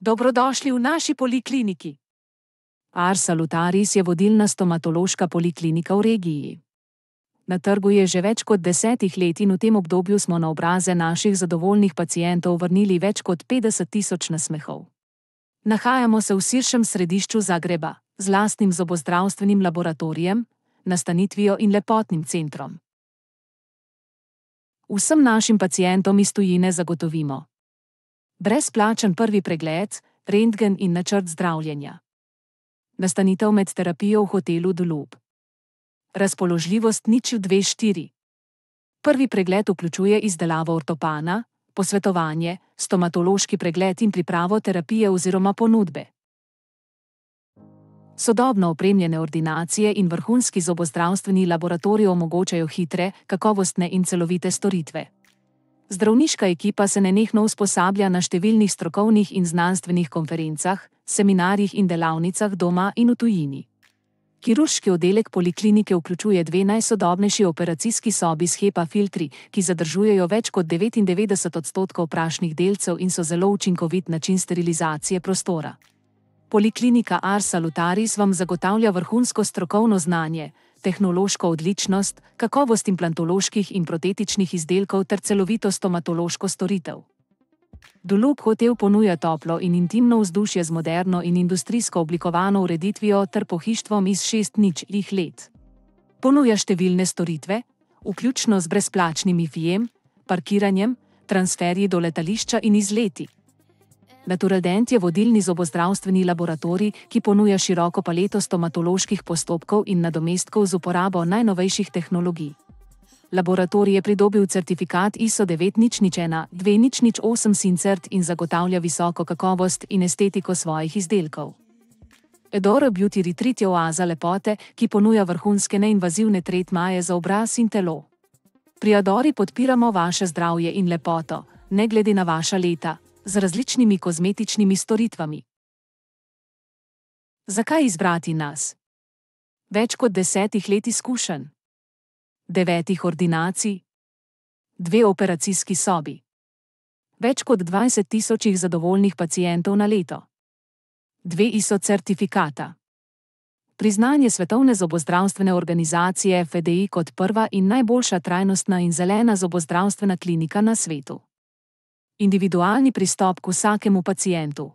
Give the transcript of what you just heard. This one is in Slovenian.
Dobrodošli v naši polikliniki. Ars Salutaris je vodilna stomatološka poliklinika v regiji. Na trgu je že več kot 10 let in v tem obdobju smo na obraze naših zadovoljnih pacientov vrnili več kot 50.000 nasmehov. Nahajamo se v širšem središču Zagreba, z lastnim zobozdravstvenim laboratorijem, nastanitvijo in lepotnim centrom. Vsem našim pacientom iz tujine zagotovimo brezplačen prvi pregled, rentgen in načrt zdravljenja. Nastanitev med terapijo v hotelu Dulub. Razpoložljivost 024. Prvi pregled vključuje izdelavo ortopana, posvetovanje, stomatološki pregled in pripravo terapije oziroma ponudbe. Sodobno opremljene ordinacije in vrhunski zobozdravstveni laboratoriji omogočajo hitre, kakovostne in celovite storitve. Zdravniška ekipa se nenehno usposablja na številnih strokovnih in znanstvenih konferencah, seminarjih in delavnicah doma in v tujini. Kirurški oddelek poliklinike vključuje 2 najsodobnejši operacijski sobi s HEPA filtri, ki zadržujejo več kot 99% prašnih delcev in so zelo učinkovit način sterilizacije prostora. Poliklinika Ars Salutaris vam zagotavlja vrhunsko strokovno znanje, tehnološko odličnost, kakovost implantoloških in protetičnih izdelkov ter celovito stomatološko storitev. Dulub hotel ponuja toplo in intimno vzdušje z moderno in industrijsko oblikovano ureditvijo ter pohištvom iz 6 let. Ponuja številne storitve, vključno z brezplačnim Wi-Fijem, parkiranjem, transferji do letališča in izleti. Naturadent je vodilni zobozdravstveni laboratorij, ki ponuja široko paleto stomatoloških postopkov in nadomestkov z uporabo najnovejših tehnologij. Laboratorij je pridobil certifikat ISO 9001-2008 Sincert in zagotavlja visoko kakovost in estetiko svojih izdelkov. Adora Beauty Retreat je oaza lepote, ki ponuja vrhunske neinvazivne tretmaje za obraz in telo. Pri Adori podpiramo vaše zdravje in lepoto, ne glede na vaša leta, z različnimi kozmetičnimi storitvami. Zakaj izbrati nas? Več kot 10 let izkušenj, 9 ordinacij, 2 operacijski sobi, več kot 20.000 zadovoljnih pacientov na leto, 2 ISO certifikata, priznanje Svetovne zobozdravstvene organizacije FDI kot prva in najboljša trajnostna in zelena zobozdravstvena klinika na svetu. Individualni pristop k vsakemu pacientu.